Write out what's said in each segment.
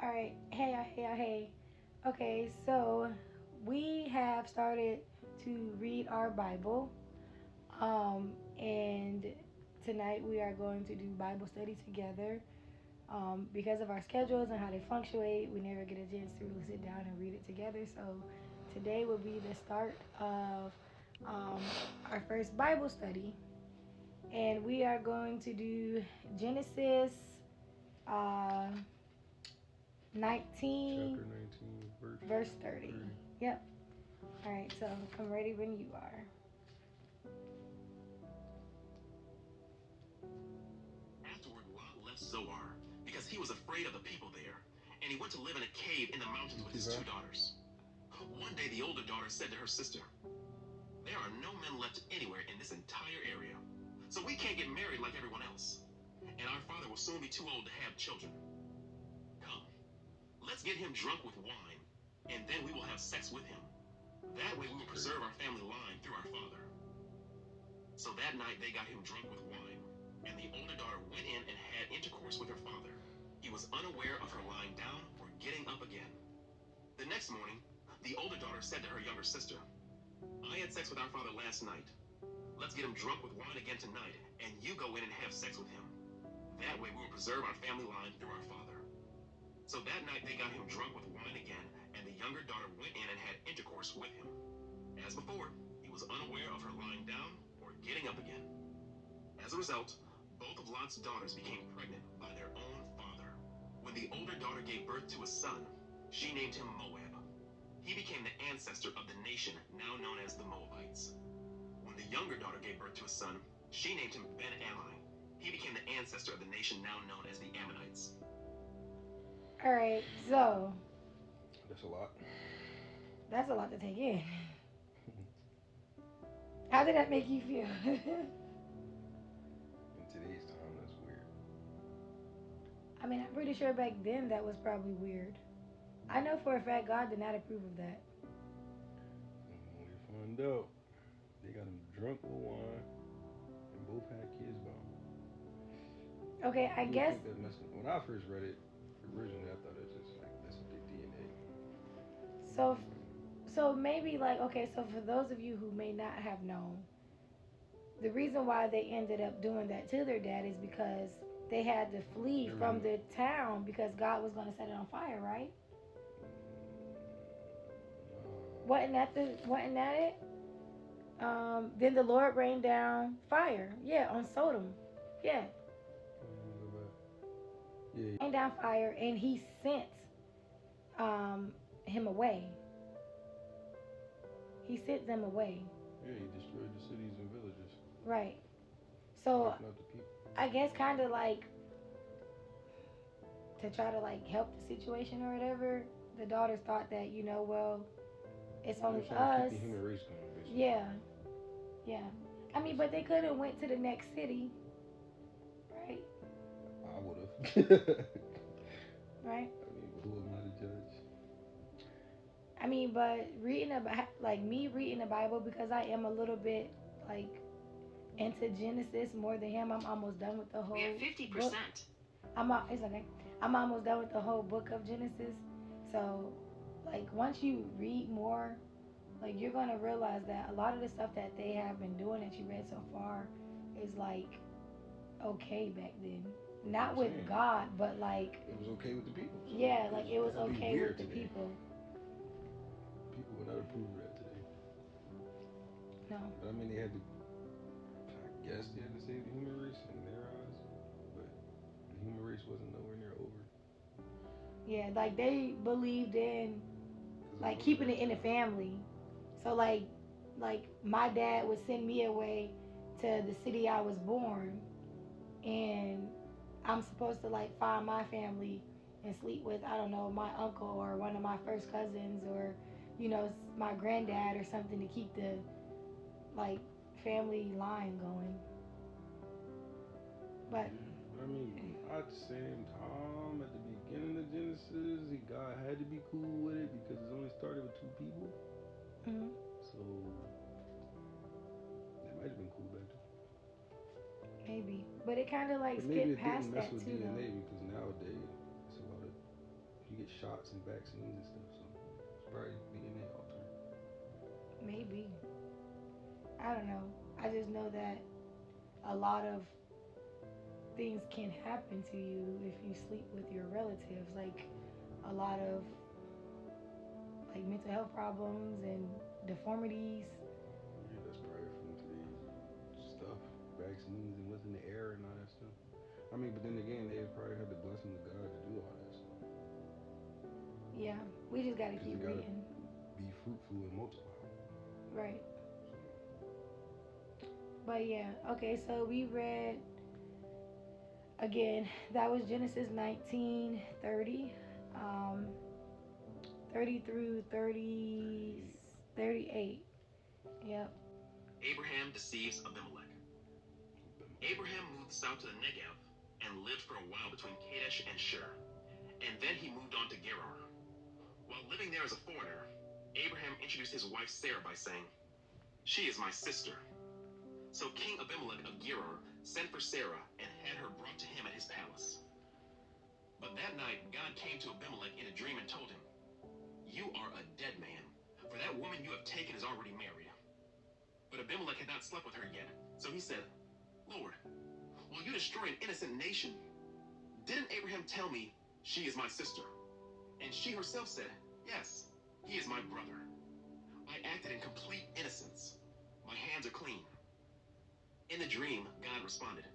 All right. Hey. Okay, so we have started to read our Bible. And tonight we are going to do Bible study together. Because of our schedules and how they fluctuate, we never get a chance to really sit down and read it together. So today will be the start of um, our first Bible study. And we are going to do Genesis uh, 19, Chapter 19, verse 30. Yep. All right, so I'm ready when you are. Afterward, Lot left Zoar because he was afraid of the people there, and he went to live in a cave in the mountains with his two daughters. One day, the older daughter said to her sister, "There are no men left anywhere in this entire area, so we can't get married like everyone else. And our father will soon be too old to have children. Come, let's get him drunk with wine, and then we will have sex with him. That way we will preserve our family line through our father." So that night they got him drunk with wine, and the older daughter went in and had intercourse with her father. He was unaware of her lying down or getting up again. The next morning, the older daughter said to her younger sister, "I had sex with our father last night. Let's get him drunk with wine again tonight, and you go in and have sex with him. That way we will preserve our family line through our father." So that night they got him drunk with wine again, and the younger daughter went in and had intercourse with him. As before, he was unaware of her lying down or getting up again. As a result, both of Lot's daughters became pregnant by their own father. When the older daughter gave birth to a son, she named him Moab. He became the ancestor of the nation now known as the Moabites. When the younger daughter gave birth to a son, she named him Ben-Ammi. He became the ancestor of the nation now known as the Ammonites. All right, so That's a lot. that's a lot to take in. How did that make you feel? In today's time, that's weird. I mean, I'm pretty sure back then that was probably weird. I know for a fact God did not approve of that. When we find out, they got him drunk with wine and both had kids by him. Okay, I You would guess. think that when I first read it, originally I thought it was just like that's their DNA. So, so maybe like okay. So for those of you who may not have known, the reason why they ended up doing that to their dad is because they had to flee from the town because God was going to set it on fire, right? Wasn't that it? Then the Lord rained down fire, yeah, on Sodom, yeah. Yeah. Rained down fire, and He sent him away. He sent them away. Yeah, he destroyed the cities and villages. Right. So Wiping out the people. I guess kind of like to try to like help the situation or whatever. The daughters thought that well, it's only us. Keep the human race going, basically. Yeah. I mean, but they could have went to the next city, right? I would have. Right. I mean, who am I to judge? I mean, but reading about like me reading the Bible because I am a little bit like into Genesis more than him. I'm almost done with the whole. We have 50%. It's okay. I'm almost done with the whole book of Genesis. So, like once you read more, like you're gonna realize that a lot of the stuff that they have been doing that you read so far is like okay back then. Not with God, but like it was okay with the people. So yeah, like it was okay with the people. People would not approve of that today. No. But I mean, I guess they had to save the human race in their eyes, but the human race wasn't nowhere near over. Yeah, like they believed in like keeping it in the family. So like my dad would send me away to the city I was born, and I'm supposed to like find my family and sleep with I don't know my uncle or one of my first cousins or my granddad or something to keep the like family line going. But I mean, at the same time, at the beginning of Genesis, God had to be cool with it because it only started with two people. Mm-hmm. So that might have been cool back then. Maybe, but it kind of like skipped past that too. Maybe it didn't mess with DNA because nowadays it's a lot of you shots and vaccines and stuff. So it's probably DNA altered. Maybe. I don't know. I just know that a lot of things can happen to you if you sleep with your relatives. Like a lot of like mental health problems and deformities. Yeah, that's probably from today's stuff, vaccines and what's in the air and all that stuff. I mean, but then again, they probably had the blessing of God to do all that stuff. Yeah, we just gotta 'Cause keep you gotta reading. be fruitful and multiply. Right. But yeah, okay, so we read again, that was Genesis 19:30, 30 through 38. Yep. Abraham deceives Abimelech. Abraham moved south to the Negev and lived for a while between Kadesh and Shur, and then he moved on to Gerar. While living there as a foreigner, Abraham introduced his wife Sarah by saying, "She is my sister." So King Abimelech of Gerar sent for Sarah and had her brought to him at his palace. But that night God came to Abimelech in a dream and told him, "You are a dead man, for that woman you have taken is already married." But Abimelech had not slept with her yet, so he said, "Lord, will you destroy an innocent nation? Didn't Abraham tell me she is my sister?" And she herself said, "Yes, he is my brother. I acted in complete innocence. My hands are clean." In the dream, God responded,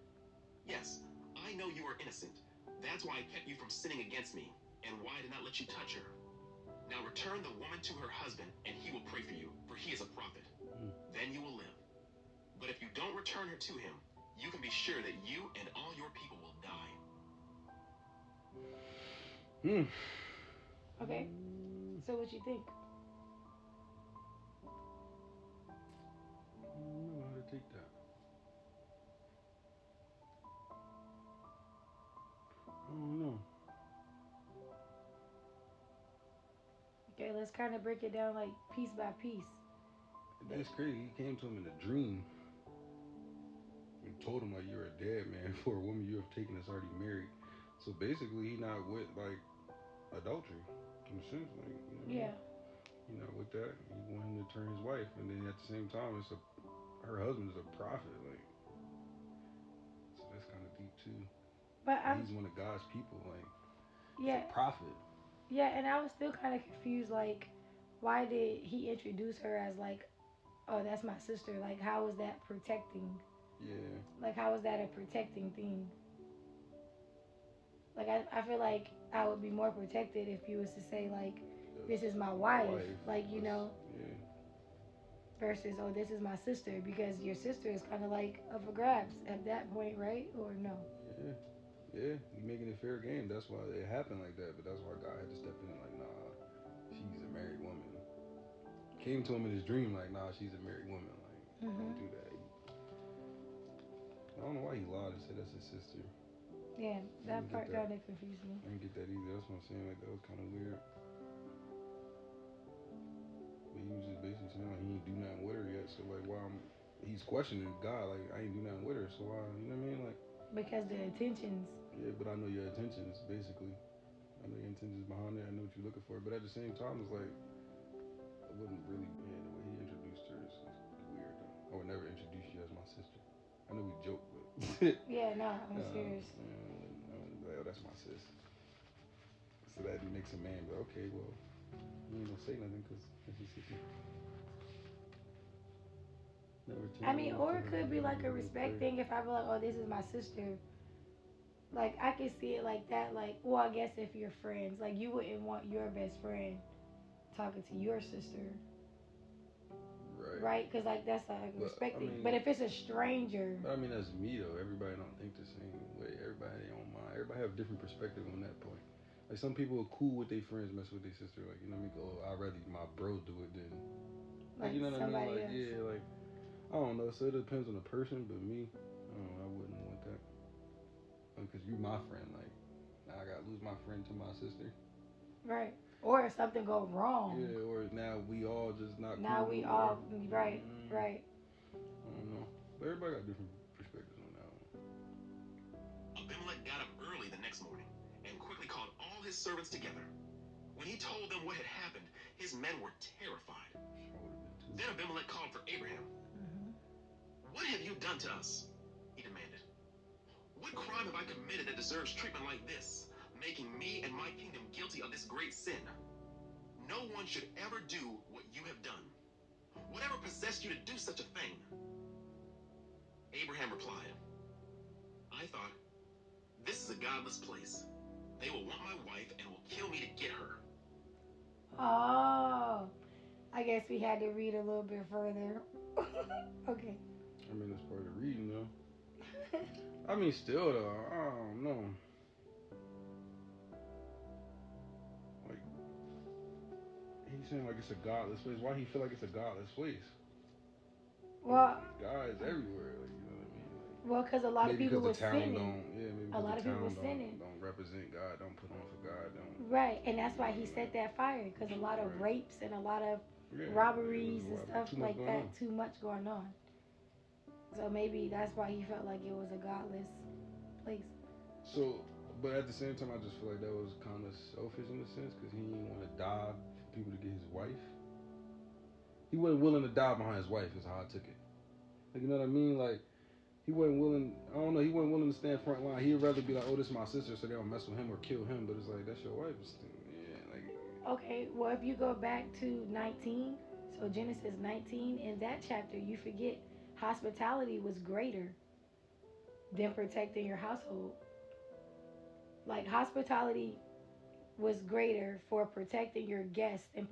"Yes, I know you are innocent. That's why I kept you from sinning against me, and why I did not let you touch her. Now return the woman to her husband, and he will pray for you, for he is a prophet. Then you will live. But if you don't return her to him, you can be sure that you and all your people will die." Okay. So what you think? I don't know how to take that. I don't know. Okay, let's kind of break it down like piece by piece. That's crazy. He came to him in a dream and told him like, "You're a dead man for a woman you have taken that's already married." So basically, he not with like adultery in a sense, like Yeah. He not with that. He want him to turn his wife, and then at the same time, her husband is a prophet, like. So that's kind of deep too. But He's one of God's people, like. Yeah. He's a prophet. Yeah, and I was still kind of confused, like, why did he introduce her as like, oh, that's my sister? Like, how is that protecting? Yeah. Like, how is that a protecting thing? Like, I feel like I would be more protected if you was to say like, this is my wife. Like, you know. Yeah. Versus, oh, this is my sister, because your sister is kind of like up for grabs at that point, right? Or no? Yeah. Yeah, you making it fair game. That's why it happened like that. But that's why God had to step in, like, nah, she's a married woman. Came to him in his dream, like, nah, she's a married woman. Like, don't do that. I don't know why he lied and said that's his sister. Yeah, that part kind of confused me. I didn't get that either. That's what I'm saying. Like, that was kind of weird. But he was just basically saying like he ain't do nothing with her yet. So like, why? He's questioning God. Like, I ain't do nothing with her. So why? You know what I mean? Like. Because the intentions. Yeah, but I know your intentions, basically. I know your intentions behind it. I know what you're looking for. But at the same time, it's like, I wouldn't really, the way he introduced her is weird, though. I would never introduce you as my sister. I know we joke, but. Yeah, no, I'm serious. Like, oh, that's my sis. So that makes a man, but okay, well, you ain't gonna say nothing because that's your sister. I mean, or it could be like a respect thing if I be like, oh, this is my sister. Like, I could see it like that. Like, well, I guess if you're friends, like, you wouldn't want your best friend talking to your sister. Right? Because, like, that's like a respect thing. But if it's a stranger. But I mean, that's me, though. Everybody don't think the same way. Everybody don't mind. Everybody have a different perspective on that point. Like, some people are cool with their friends mess with their sister. Like, you know what I mean? Oh, I'd rather my bro do it than. Like, you know what I mean? Like, yeah, like. I don't know, so it depends on the person, but me, I wouldn't want that. Because you my friend, like, now I gotta lose my friend to my sister. Right. Or if something go wrong. Yeah, or now we all just not cool. Now we all, right, right. I don't know. But everybody got different perspectives on that one. Abimelech got up early the next morning and quickly called all his servants together. When he told them what had happened, his men were terrified. Then Abimelech called for Abraham. What have you done to us? He demanded. What crime have I committed that deserves treatment like this, making me and my kingdom guilty of this great sin? No one should ever do what you have done. Whatever possessed you to do such a thing? Abraham replied, I thought, this is a godless place. They will want my wife and will kill me to get her. Oh, I guess we had to read a little bit further. Okay. I mean, that's part of the reading, though. I mean, still, though, I don't know. Like, he's saying like it's a godless place. Why he feel like it's a godless place? Well, God is everywhere, like, you know what I mean? Like, well, because a lot of people were sinning. Maybe A lot of people don't sinning. Don't represent God, don't put on for God, don't. Right, and that's why he set that fire, because a lot of rapes and a lot of robberies and stuff like that, too much going on. So maybe that's why he felt like it was a godless place. So, but at the same time, I just feel like that was kind of selfish in a sense, because he didn't want to die for people to get his wife. He wasn't willing to die behind his wife, is how I took it. Like, you know what I mean? Like, he wasn't willing, I don't know, he wasn't willing to stand front line. He'd rather be like, oh, this is my sister, so they don't mess with him or kill him. But it's like, that's your wife. Yeah, like. Okay, well, if you go back to 19, so Genesis 19, in that chapter, you forget hospitality was greater than protecting your household. Like, hospitality was greater for protecting your guests and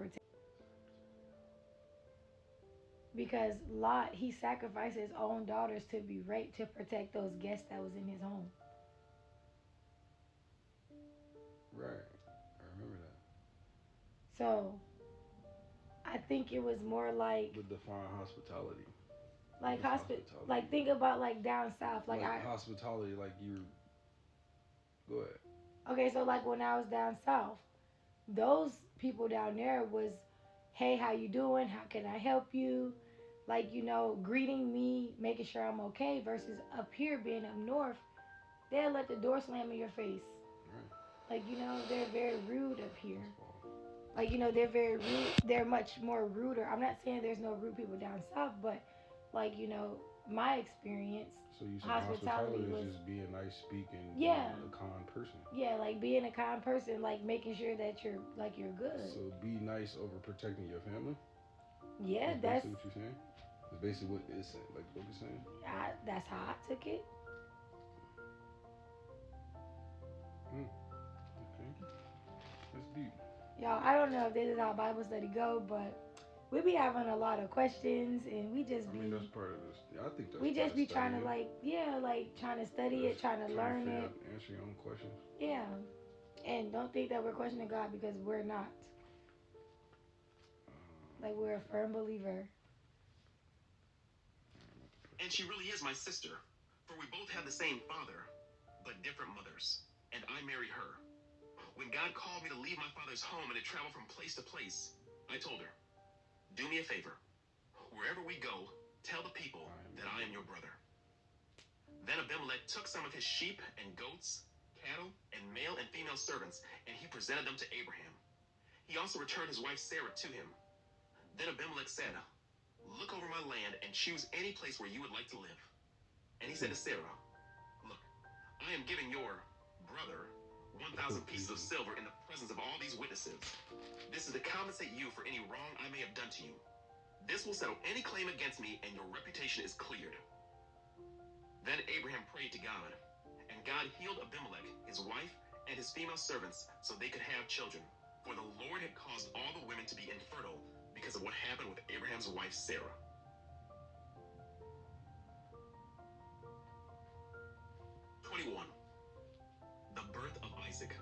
because Lot, he sacrificed his own daughters to be raped to protect those guests that was in his home. Right. I remember that. So, I think it was more like... But define hospitality. Like, like, think about, like, down south. Like hospitality, like you... Go ahead. Okay, so, like, when I was down south, those people down there was, hey, how you doing? How can I help you? Like, you know, greeting me, making sure I'm okay, versus up here being up north, they'll let the door slam in your face. Right. Like, you know, they're very rude up here. Like, you know, they're very rude. They're much more ruder. I'm not saying there's no rude people down south, but, like, you know, my experience, so you said hospitality was just being nice, speaking, being a kind person. Yeah, like being a kind person, like making sure that you're good. So be nice over protecting your family? Yeah, that's what you're saying? It's basically what it's like what you're saying? That's how I took it. Okay. That's deep. Y'all, I don't know if this is how Bible study go, but we be having a lot of questions, and we just be... I mean, that's part of this. I think that's we just be trying to, like trying to study it, trying to learn it. Answer your own questions. Yeah. And don't think that we're questioning God, because we're not. Like, we're a firm believer. And she really is my sister, for we both have the same father, but different mothers, and I married her. When God called me to leave my father's home and to travel from place to place, I told her, do me a favor. Wherever we go, tell the people that I am your brother. Then Abimelech took some of his sheep and goats, cattle, and male and female servants, and he presented them to Abraham. He also returned his wife Sarah to him. Then Abimelech said, look over my land and choose any place where you would like to live. And he said to Sarah, look, I am giving your brother 1,000 pieces of silver in the presence of all these witnesses. This is to compensate you for any wrong I may have done to you. This will settle any claim against me, and your reputation is cleared. Then Abraham prayed to God, and God healed Abimelech, his wife, and his female servants so they could have children. For the Lord had caused all the women to be infertile because of what happened with Abraham's wife Sarah. The birth of Isaac.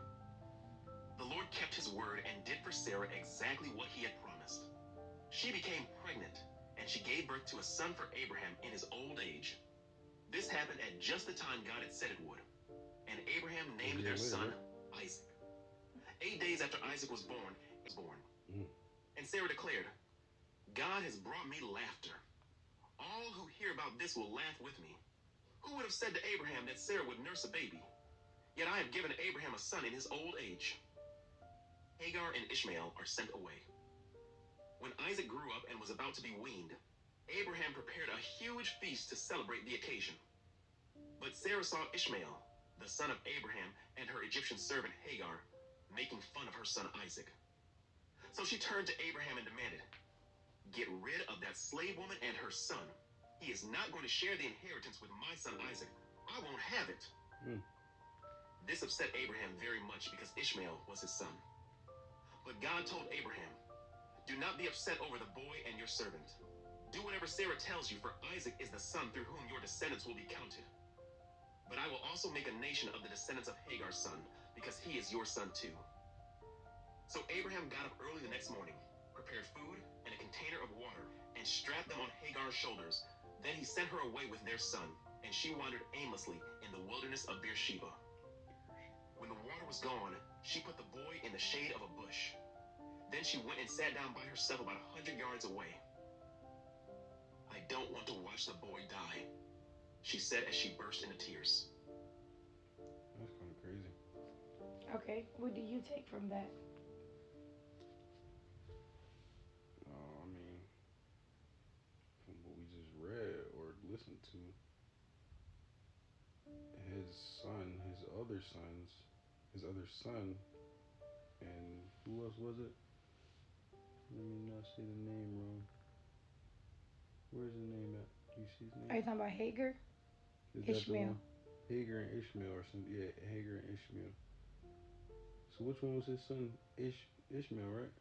The Lord kept his word and did for Sarah exactly what he had promised. She became pregnant, and she gave birth to a son for Abraham in his old age. This happened at just the time God had said it would. And Abraham named their son Isaac. 8 days after Isaac was born, And Sarah declared, God has brought me laughter. All who hear about this will laugh with me. Who would have said to Abraham that Sarah would nurse a baby? Yet I have given Abraham a son in his old age. Hagar and Ishmael are sent away. When Isaac grew up and was about to be weaned, Abraham prepared a huge feast to celebrate the occasion. But Sarah saw Ishmael, the son of Abraham, and her Egyptian servant Hagar, making fun of her son Isaac. So she turned to Abraham and demanded, "Get rid of that slave woman and her son. He is not going to share the inheritance with my son Isaac. I won't have it." This upset Abraham very much because Ishmael was his son. But God told Abraham, "Do not be upset over the boy and your servant. Do whatever Sarah tells you, for Isaac is the son through whom your descendants will be counted. But I will also make a nation of the descendants of Hagar's son, because he is your son too." So Abraham got up early the next morning, prepared food and a container of water, and strapped them on Hagar's shoulders. Then he sent her away with their son, and she wandered aimlessly in the wilderness of Beersheba. When the water was gone, she put the boy in the shade of a bush. Then she went and sat down by herself about 100 yards away. "I don't want to watch the boy die," she said as she burst into tears. That's kind of crazy. Okay, what do you take from that? I mean, from what we just read or listened to, his son, his other son, and who else was it? Let me not say the name wrong. Where's the name at? Do you see his name? Are you talking about Hagar? Is that the Ishmael. one? Hagar and Ishmael or something. Yeah, Hagar and Ishmael. So which one was his son? Ishmael, right?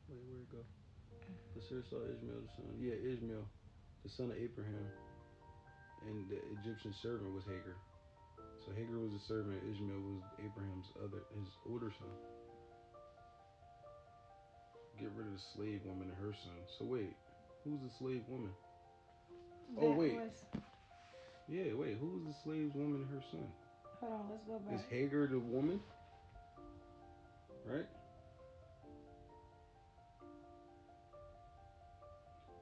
Wait, where'd it go? The Sarah saw Ishmael, the son. Yeah, Ishmael, the son of Abraham. And the Egyptian servant was Hagar. So Hagar was a servant, Ishmael was his older son. Get rid of the slave woman and her son. So wait, who's the slave woman? Oh, wait. Yeah, wait, who was the slave woman and her son? Hold on, let's go back. Is Hagar the woman? Right?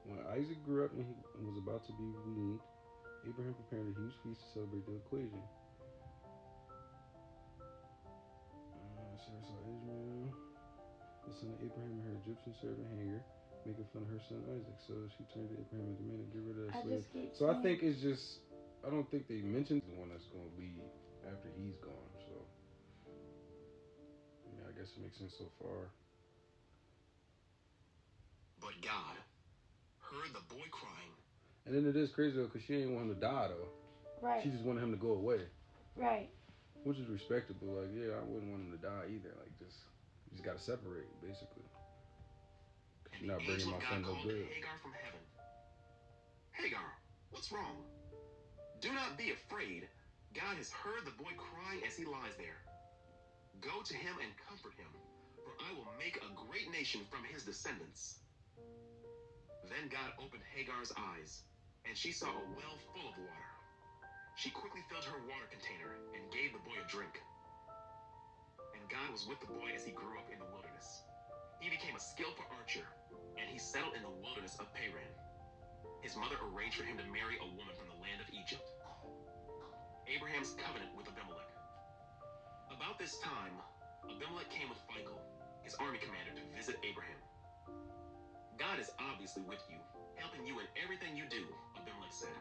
When Isaac grew up and he was about to be weaned, Abraham prepared a huge feast to celebrate the occasion. Sarah saw Ishmael, the son of Abraham, and her Egyptian servant Hagar, making fun of her son Isaac. So she turned to Abraham and demanded, "Get rid of that slave." So I think it's just, I don't think they mentioned the one that's going to lead after he's gone. So, yeah, I guess it makes sense so far. But God heard the boy crying. And then it is crazy though, because she ain't want him to die though. Right. She just wanted him to go away. Right. Which is respectable. Like, yeah, I wouldn't want him to die either. Like, you just got to separate, basically. And You're not the bringing angel my of God son no called good. Hagar from heaven. "Hagar, what's wrong? Do not be afraid. God has heard the boy crying as he lies there. Go to him and comfort him, for I will make a great nation from his descendants." Then God opened Hagar's eyes, and she saw a well full of water. She quickly filled her water container and gave the boy a drink. And God was with the boy as he grew up in the wilderness. He became a skillful archer, and he settled in the wilderness of Paran. His mother arranged for him to marry a woman from the land of Egypt. Abraham's covenant with Abimelech. About this time, Abimelech came with Phicol, his army commander, to visit Abraham. "God is obviously with you, helping you in everything you do," Abimelech said.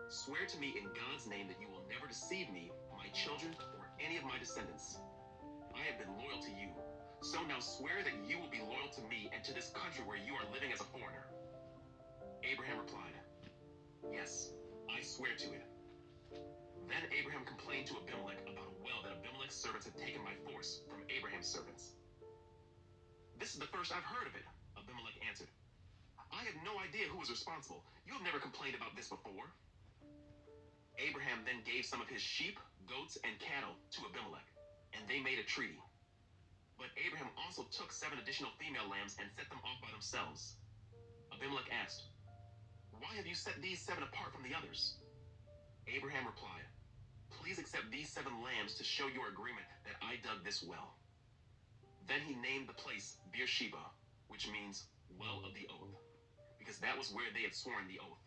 "Swear to me in God's name that you will never deceive me, my children, or any of my descendants. I have been loyal to you, so now swear that you will be loyal to me and to this country where you are living as a foreigner." Abraham replied, "Yes, I swear to it." Then Abraham complained to Abimelech about a well that Abimelech's servants had taken by force from Abraham's servants. "This is the first I've heard of it," Abimelech answered. "I have no idea who was responsible. You have never complained about this before." Abraham then gave some of his sheep, goats, and cattle to Abimelech, and they made a treaty. But Abraham also took 7 additional female lambs and set them off by themselves. Abimelech asked, "Why have you set these 7 apart from the others?" Abraham replied, "Please accept these 7 lambs to show your agreement that I dug this well." Then he named the place Beersheba, which means well of the oath, because that was where they had sworn the oath.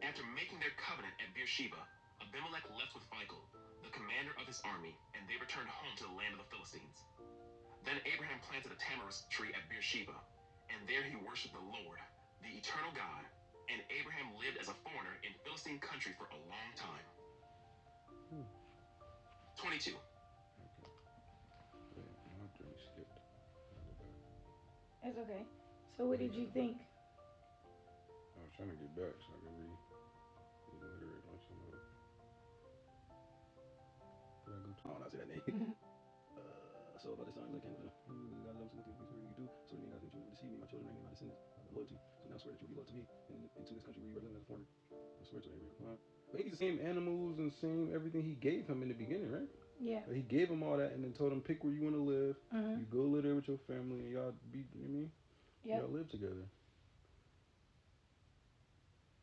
After making their covenant at Beersheba, Abimelech left with Phicol, the commander of his army, and they returned home to the land of the Philistines. Then Abraham planted a tamarisk tree at Beersheba, and there he worshipped the Lord, the eternal God. And Abraham lived as a foreigner in Philistine country for a long time. 22. Okay. Wait, my drink skipped. It's okay. So what did you think? I was trying to get back so I could reiterate on some of it. Did I go too? I don't know how to say that name. So about this time, I came to God loves me, you do. So then God, that you will deceive me, my children, and my descendants, loyalty. So now I swear that you will be loyal to me and into this country where you are living as a foreigner. I swear to Abraham. But he's the same animals and same everything he gave him in the beginning, right? Yeah. Like he gave him all that and then told him pick where you want to live. Mm-hmm. You go live there with your family and y'all be, you know what I mean? Yep. Y'all live together.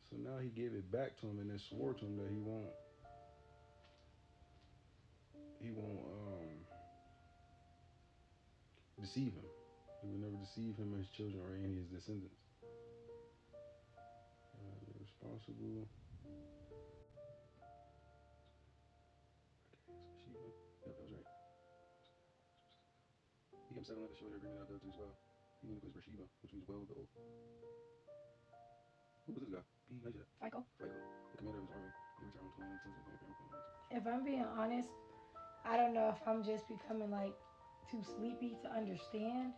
So now he gave it back to him and then swore to him that he won't deceive him. He would never deceive him or his children or any of his descendants. They're responsible. Yep, that was right. He himself another short agreement out there too as well. He went to place Beersheba, which means well with the oath. Who was this guy? He mentioned that. Michael. Franco, the commander of his army. He returned to Abraham. If I'm being honest, I don't know if I'm just becoming like too sleepy to understand,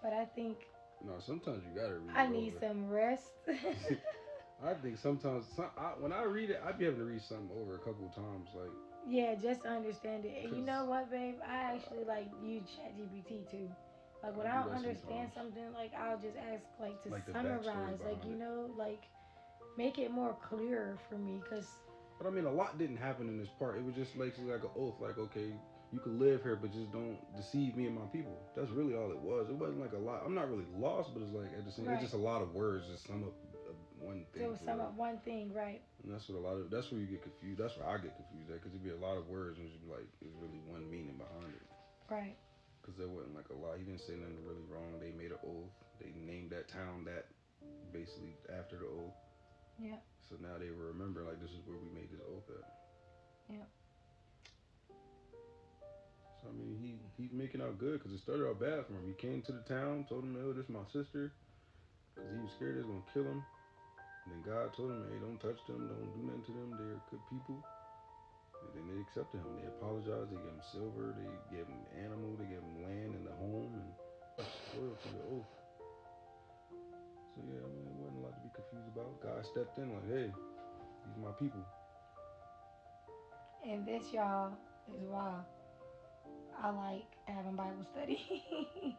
but I think No, sometimes you gotta read. I need some rest. I think sometimes when I read it, I be having to read something over a couple of times. Like Yeah, just to understand it. And you know what, babe? I actually like use ChatGPT too. Like when I don't understand something, like I'll just ask like to summarize, like you know, like make it more clear for me, cause. But I mean, a lot didn't happen in this part. It was just like an oath, like okay, you can live here, but just don't deceive me and my people. That's really all it was. It wasn't like a lot. I'm not really lost, but it's like at the same, it's just a lot of words just sum up one thing. So sum up one thing, right? And that's what that's where you get confused. That's where I get confused at, because it'd be a lot of words and it'd be like it's really one meaning behind it. Right. Because there wasn't like a lot. He didn't say nothing really wrong. They made an oath. They named that town that basically after the oath. Yeah. So now they remember like this is where we made this oath at. Yeah. So I mean he's making out good, because it started out bad for him. He came to the town, told him, "Oh, this is my sister," because he was scared they was gonna kill him. And then God told him, "Hey, don't touch them, don't do nothing to them. They're good people." And then they accepted him. They apologized. They gave him silver. They gave him animal. They gave him land and the home and loyal to the oath. So yeah, I mean, it wasn't a lot to be confused about. God stepped in like, "Hey, these are my people." And this, y'all, is why I like having Bible study.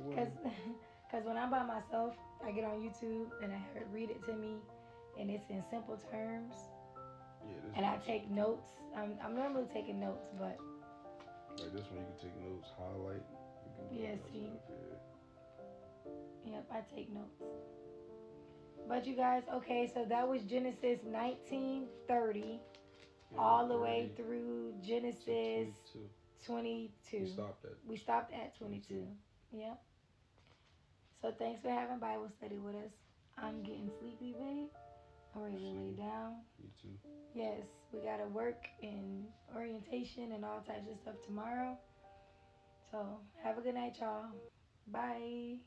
Because when I'm by myself, I get on YouTube and I have it read it to me, and it's in simple terms. Yeah, and I take notes. I'm normally taking notes, but like this one, you can take notes, highlight. You can do all that stuff, yeah. Yep, I take notes. But you guys, okay, so that was Genesis 19:30, all the way through Genesis 22. We stopped at 22. Yep. So thanks for having Bible study with us. I'm getting sleepy, babe. I'm ready to lay down. Me too. Yes, we gotta work in orientation and all types of stuff tomorrow. So have a good night, y'all. Bye.